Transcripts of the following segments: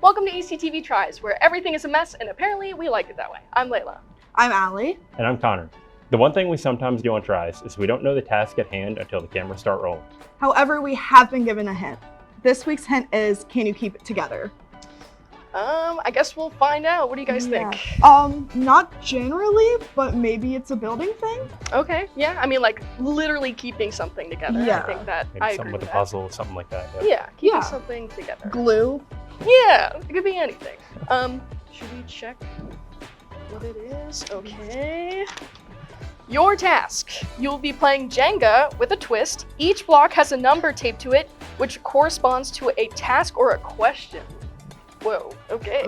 Welcome to ECTV Tries, where everything is a mess and apparently we like it that way. I'm Layla. I'm Allie. And I'm Connor. The one thing we sometimes do on Tries is we don't know the task at hand until the cameras start rolling. However, we have been given a hint. This week's hint is, can you keep it together? I guess we'll find out. What do you guys think? Not generally, but maybe it's a building thing. Okay, yeah. I mean, like, literally keeping something together. Yeah. I think that Maybe I something agree with with a that. puzzle, something like that. Yep. Yeah, keeping Yeah. something together. Glue. Yeah, it could be anything. Should we check what it is? Okay. Your task. You'll be playing Jenga with a twist. Each block has a number taped to it, which corresponds to a task or a question. Whoa, okay.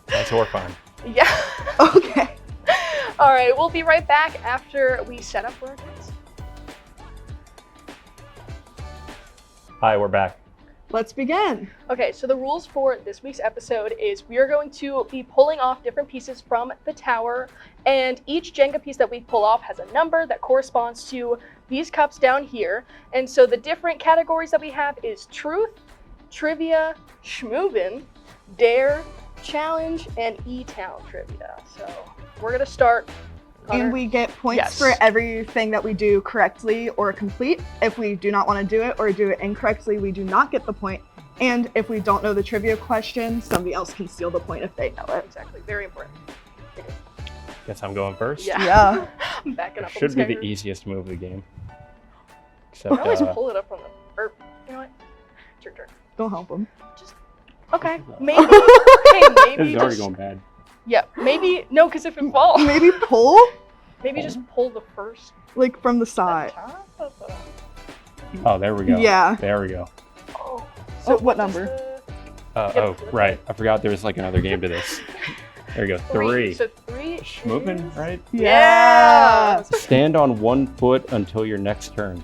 That's horrifying. Yeah. Okay. All right, we'll be right back after we set up for our task. Hi, we're back. Let's begin. Okay, so the rules for this week's episode is we are going to be pulling off different pieces from the tower, and each Jenga piece that we pull off has a number that corresponds to these cups down here. And so the different categories that we have is truth, trivia, schmoovin', dare, challenge, and E-Town trivia. So we're gonna start. Connor? And we get points Yes. for everything that we do correctly or complete. If we do not want to do it or do it incorrectly, we do not get the point. And if we don't know the trivia question, somebody else can steal the point if they know it. Exactly, very important. Guess I'm going first. Yeah. Yeah. I'm backing up. Should on be this the guy. easiest move of the game. I Except, always pull it up from the. Or you know what? It's your turn. Don't help them. Okay, maybe. Okay, this maybe is already just. going bad. Yeah, maybe no, because if it falls, Maybe pull, maybe just pull the first. like from the at the side. top of the- Oh, there we go. Yeah. There we go. Oh. So what does number? the- Oh, right. I forgot there was like another game to this. There you go. Three. So three. Moving, is- right? Yeah. Stand on one foot until your next turn.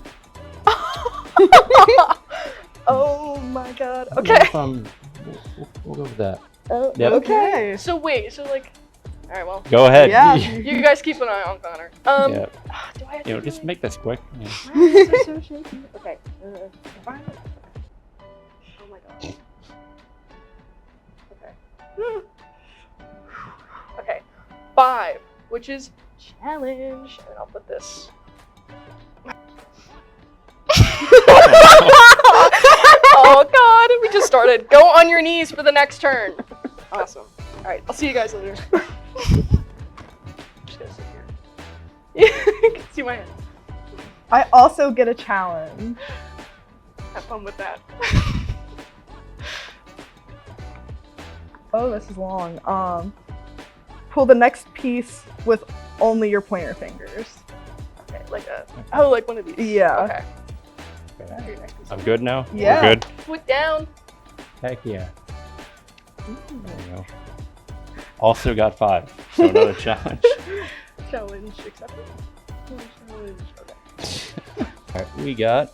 Oh my god. I don't know Okay. if we'll go with that. Yep. Okay. So wait. So like. All right. Well. Go ahead. Yeah. You guys keep an eye on Connor. Yeah. Do I have to You know, do just it? make this quick. Yeah. This is so shaky. Okay. Fine. Oh my god. Okay. Okay. 5, which is challenge, and I'll put this. Oh god, we just started. Go on your knees for the next turn. Awesome. All right, I'll see you guys later. Just gonna sit here. You can see my hand. I also get a challenge. Have fun with that. Oh, this is long. Pull the next piece with only your pointer fingers. Okay, like a like one of these. Yeah. Okay. Okay. Your next piece. I'm good now? Yeah. We're good? Foot down. Heck yeah. There we go. Also got 5, so another challenge. Challenge accepted. Challenge. Okay. All right, we got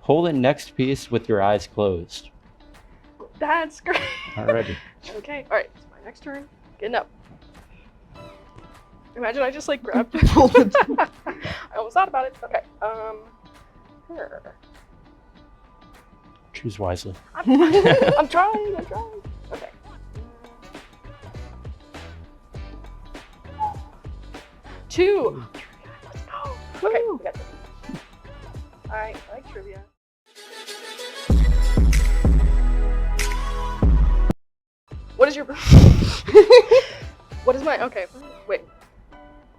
pull the next piece with your eyes closed. That's great. Alrighty. Okay. All right. It's my next turn. Getting up. Imagine I just like grabbed. Pulled it. I almost thought about it. Okay. Here. Choose wisely. I'm trying. Okay. 2. Let's go. Okay, we got this. I like trivia. What is your... What is my... Okay, wait.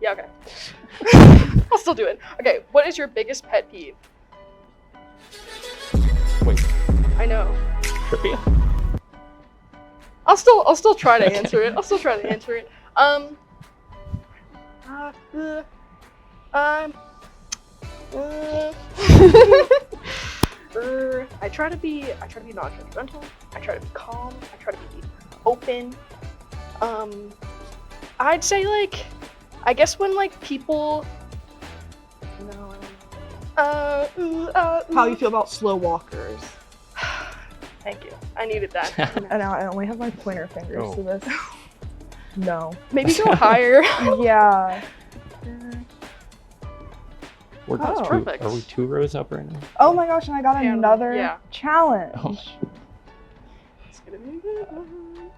Yeah, okay. I'll still do it. Okay, what is your biggest pet peeve? Wait, I know. trivia? I'll still try to answer it. I try to be non-judgmental. I try to be calm. I try to be open. I'd say like, I guess when like people. No, I don't know. How you feel about slow walkers? Thank you. I needed that. And now I only have my pointer fingers Oh. to this. No. Maybe go higher. Yeah. We're Oh. just Perfect. Are we 2 rows up right now? Oh my gosh, and I got Yeah, another yeah. challenge. Oh. It's gonna gonna be a good one.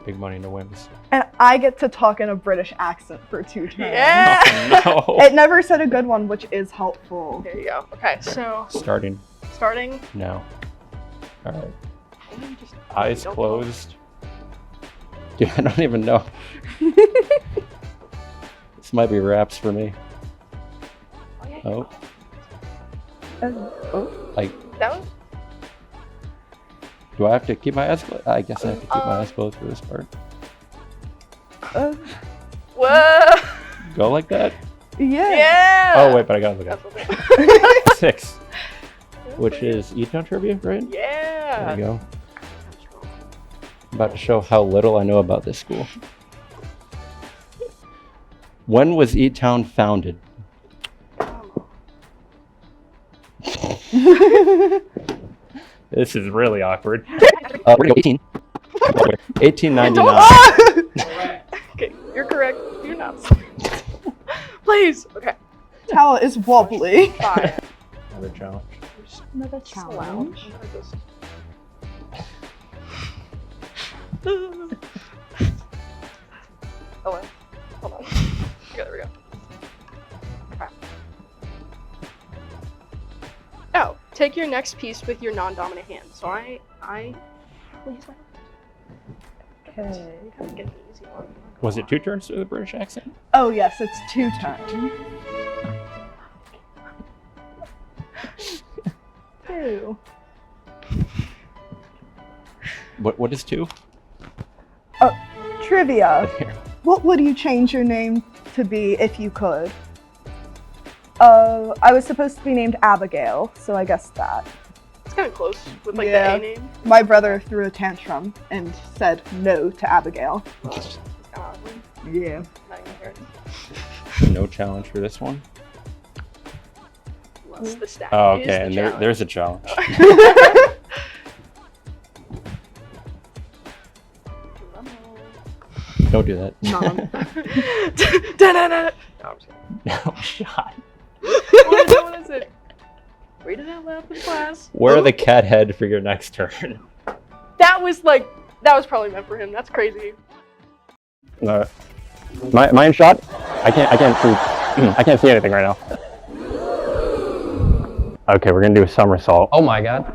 Big money, no wins. And I get to talk in a British accent for 2 turns. Yeah! Oh, no. It never said a good one, which is helpful. There you go. Okay, so Starting starting. now. All right. Just Eyes don't closed. Dude, I don't even know. This might be wraps for me. Oh, Oh. like, That was. do I have to keep my eyes closed? I guess I have to keep my eyes closed for this part. Whoa! Go like that? Yeah. Yeah! Oh, wait, but I gotta look That's up. what they- 6, which is E-Town trivia, right? Yeah! There we go. I'm about to show how little I know about this school. When was E-Town founded? This is really awkward. We're gonna go 18. 1899. Okay, you're correct. You're not. Please. Okay. Towel is wobbly. 5. Another challenge. Another Lounge. Oh wait. Hold on. Okay, there we go. Okay. Oh, take your next piece with your non-dominant hand. So I please. Okay. Gotta get an easy one. Was it 2 turns to the British accent? Oh yes, it's 2 turns. 2. What is 2? Trivia. What would you change your name to be if you could? I was supposed to be named Abigail, so I guess that. It's kind of close with like Yeah. the A name. My brother threw a tantrum and said no to Abigail. It's kind of awkward. Yeah. Not even here. No challenge for this one. Unless the stack Oh, is okay, the and challenge. there's a challenge. Don't do that. Mom. Da-da-da. No, I'm just kidding. No shot. What is it? Read it out loud for the class. Wear the cat head for your next turn. That was probably meant for him. That's crazy. My in shot? I can't see. I can't see anything right now. Okay, we're gonna do a somersault. Oh my god.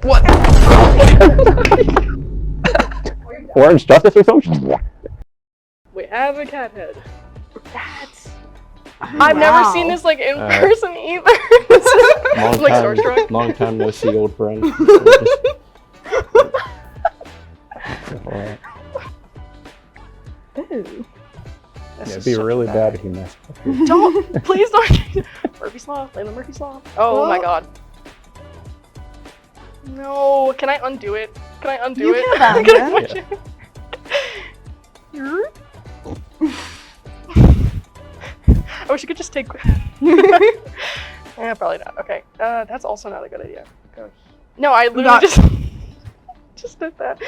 What? Orange justice or something? We have a cat head. That's. I've never seen this like in person either. I'm like starstruck. Long time no see, old friend. Alright. Ooh. Yeah, it'd be really bad if you messed up. Don't, please don't. Murphy's Law, Layla Murphy's Law. Oh my god. No, can I undo it? Can I undo You it? can I'm gonna undo push it. I wish you could just take. Yeah, probably not. Okay, that's also not a good idea. Go. No, I literally just did that.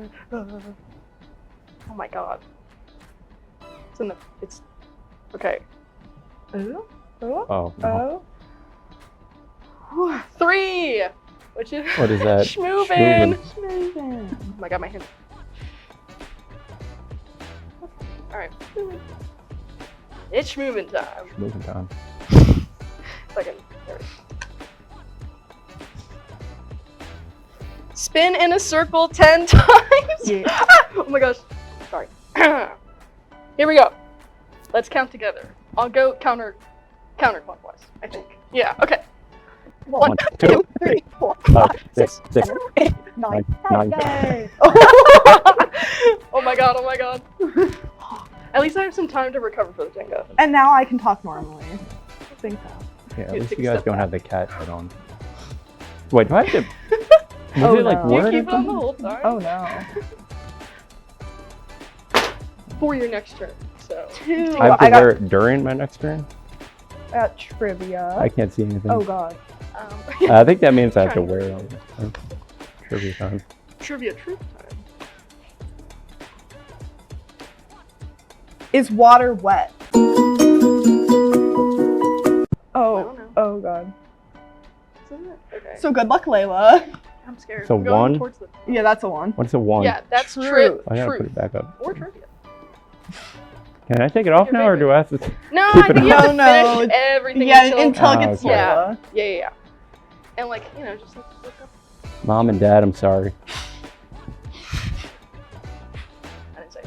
Oh my god. It's in the. It's okay. Oh. Oh, no. Oh. 3, which is What is that? Schmoovin'. Schmoovin'. Oh my god, my hand. Alright. It's schmoovin' time. Moving on. Second. There. Spin in a circle 10 times. Yeah. Oh my gosh. Sorry. Here we go. Let's count together. I'll go counterclockwise, I think. Yeah, okay. 1, 2, 3, 4, 5, 6, 7, 8, 9. 9. Yay. Oh my god, oh my god. At least I have some time to recover for the Jenga. And now I can talk normally. I think so. Yeah, at You least take you a guys step don't back. have the cat head on. Wait, do I have to? Was Oh, it like no. You word? keep it on the whole time Oh no. for your next turn. So 2. I have to I got wear it during my next turn? trivia. I can't see anything. Oh god. I think that means I have to Trying to wear read. it on trivia time. Trivia truth time. Is water wet? I don't know. Oh god. isn't it? Okay. So good luck, Layla. I'm scared. So I'm going one? towards the... Yeah, that's a 1. What's a 1? Yeah, that's Truth. I gotta truth. put it back up. Or trivia. Can I take it off Your now, or favorite. do I have to? No, Keep I it think you on. have to No, finish everything Yeah, until... until it Oh, gets okay. Layla. Yeah. And like, you know, just like look up. Mom and Dad, I'm sorry. I didn't say.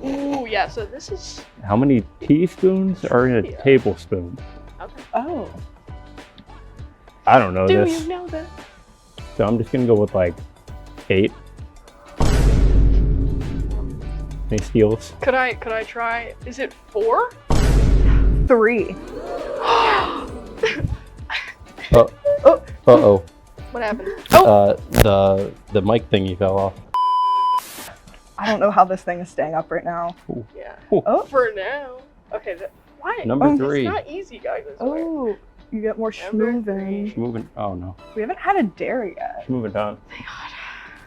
Ooh, yeah, so this is... How many teaspoons are in a Yeah. tablespoon? Okay. Oh. I don't know Do this, you know that? so I'm just gonna go with like 8. Any steals? Could I try? Is it 4? 3. Uh-oh. What happened? Oh, The mic thingy fell off. I don't know how this thing is staying up right now. yeah. Oh. For now. Okay. Why? Number Oh, 3. It's not easy, guys. I swear. Oh, you get more Number schmoovin. Moving. Oh no. We haven't had a dare yet. Moving down. Thank God.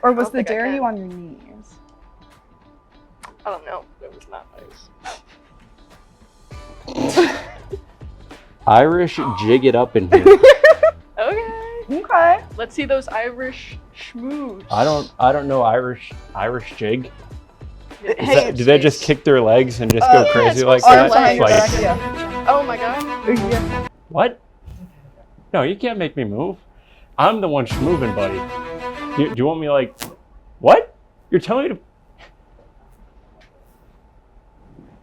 Or I was don't the think I dare can. you on your knees? I don't know. It was not nice. Irish jig it up in here. Okay. Okay. Let's see those Irish schmooze. I don't know Irish jig. Yeah. Is Hey, that, do they just kick their legs and just go yeah, crazy it's like supposed that? to Arms behind your Like, back, yeah. Oh my God. Yeah. what? No, you can't make me move. I'm the one moving, buddy. Do you want me like, what? You're telling me to?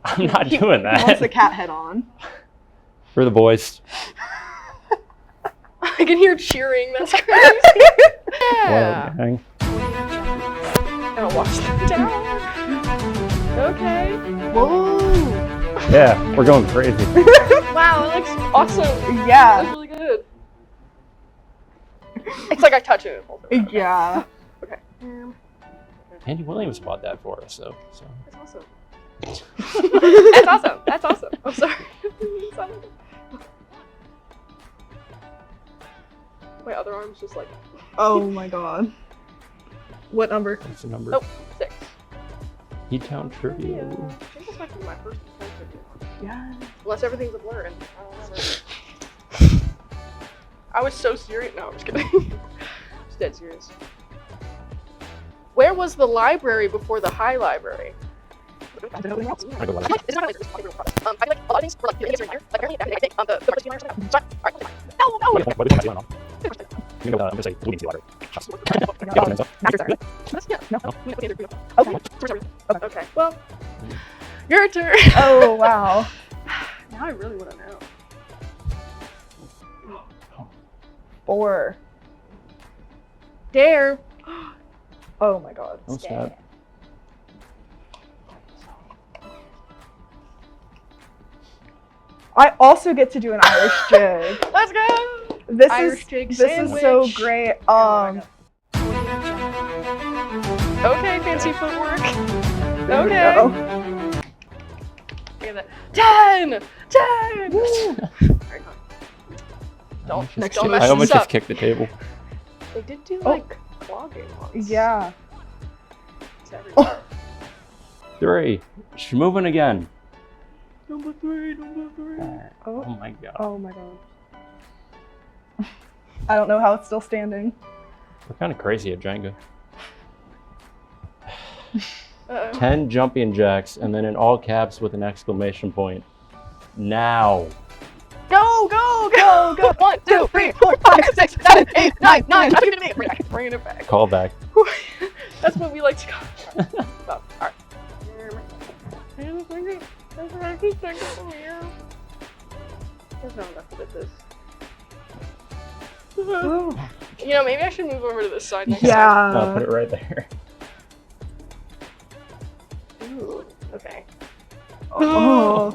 I'm not doing He wants the that. cat head on. For the boys. I can hear cheering. That's crazy. Yeah. Well, hang. Gonna watch them down. Okay. Whoa. Yeah, we're going crazy. Wow, that looks awesome. Yeah. That's really good. It's like I touch it. Yeah. Okay. Andy Williams bought that for us, so. That's awesome. That's awesome. That's awesome. I'm sorry. My other arm's just like, Oh my God. What number? What's the number? oh, 6. E-Town Trivia. I think this might be my first time trivia one. Yeah. Unless everything's a blur and I don't remember. I was so serious. No, I'm just kidding. Just dead serious. Where was the library before the high library? I feel like a lot of things were like the answer in here. Like apparently back in the day, the first line or something. Sorry. Alright, no. What is that? I'm gonna say Louis Library. Okay. Well, your turn. Oh wow. Now I really want to know. 4. Dare. Oh my God. Oh, snap. I also get to do an Irish jig. Let's go. This Irish is jig this is so sandwich. great. Okay, fancy footwork. There we Okay. go. Look at that. 10! 10! Alright, don't Next don't to mess I almost this just up. kicked the table. They did do Oh. like clogging once. Yeah. It's everywhere. 3. She's moving again. Number 3. Oh my god. Oh my God. I don't know how it's still standing. We're kind of crazy at Jenga. Uh-oh. 10 jumping jacks, and then in all caps with an exclamation point. Now. Go, go, go, go! 1, 2, 3, 4, 5, 6, 7, 8, 9, 9. Bringing it back. Call back. That's what we like to call it. Oh, alright. There's not enough to get this. Ooh. You know, maybe I should move over to this side next Yeah. I'll put it right there. time. Ooh, okay. Oh.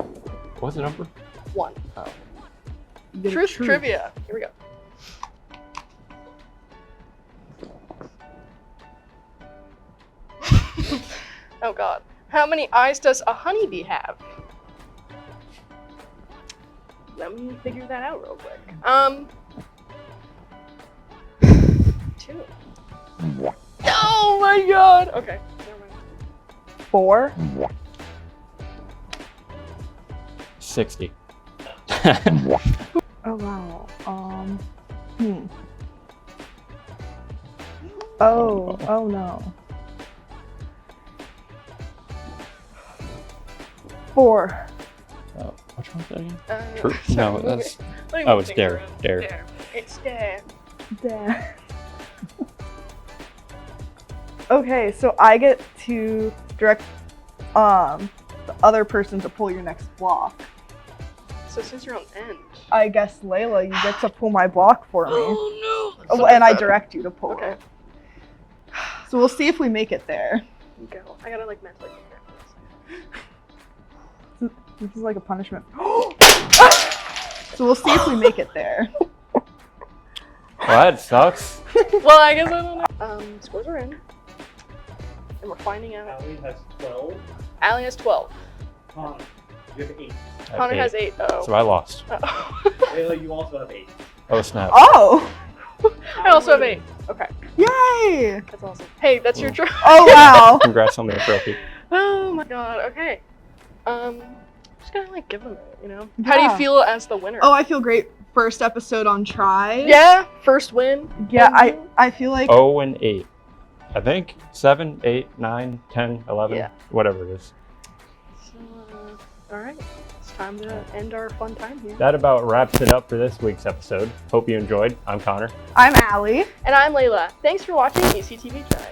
What's the number? 1. Oh. The Truth trivia. Here we go. Oh god. How many eyes does a honeybee have? Let me figure that out real quick. 2. Oh my god! Okay, never mind. 4. 60. Oh wow. Oh no. 4. Which one's that again? True. No, that's. Oh, it's dare. Dare. It's dare. Dare. Okay, so I get to direct the other person to pull your next block. So since you're on end. I guess Layla, you get to pull my block for me. Oh no. Oh, and I direct you to pull Okay. it. So we'll see if we make it there. Go. I gotta like mentally. This is like a punishment. So we'll see if we make it there. Well, that sucks. Well, I guess I don't know. Scores are in. And we're finding out. Allie has 12. Allie has 12. Connor, you have 8. Connor has 8. Oh. So I lost. Uh-oh. Layla, you also have 8. Oh, snap. Oh! I also have 8. Okay. Yay! That's awesome. Hey, that's your trophy. Oh wow! Congrats on the trophy. Oh my god. Okay. Just gotta like give them it, you know? How do you Yeah. feel as the winner? Oh, I feel great. First episode on Tries. Yeah, first win. Yeah, I feel like 0 and 8. I think 7, 8, 9, 10, 11, Yeah. whatever it is. So, all right. It's time to end our fun time here. That about wraps it up for this week's episode. Hope you enjoyed. I'm Connor. I'm Allie. And I'm Layla. Thanks for watching ECTV Tries.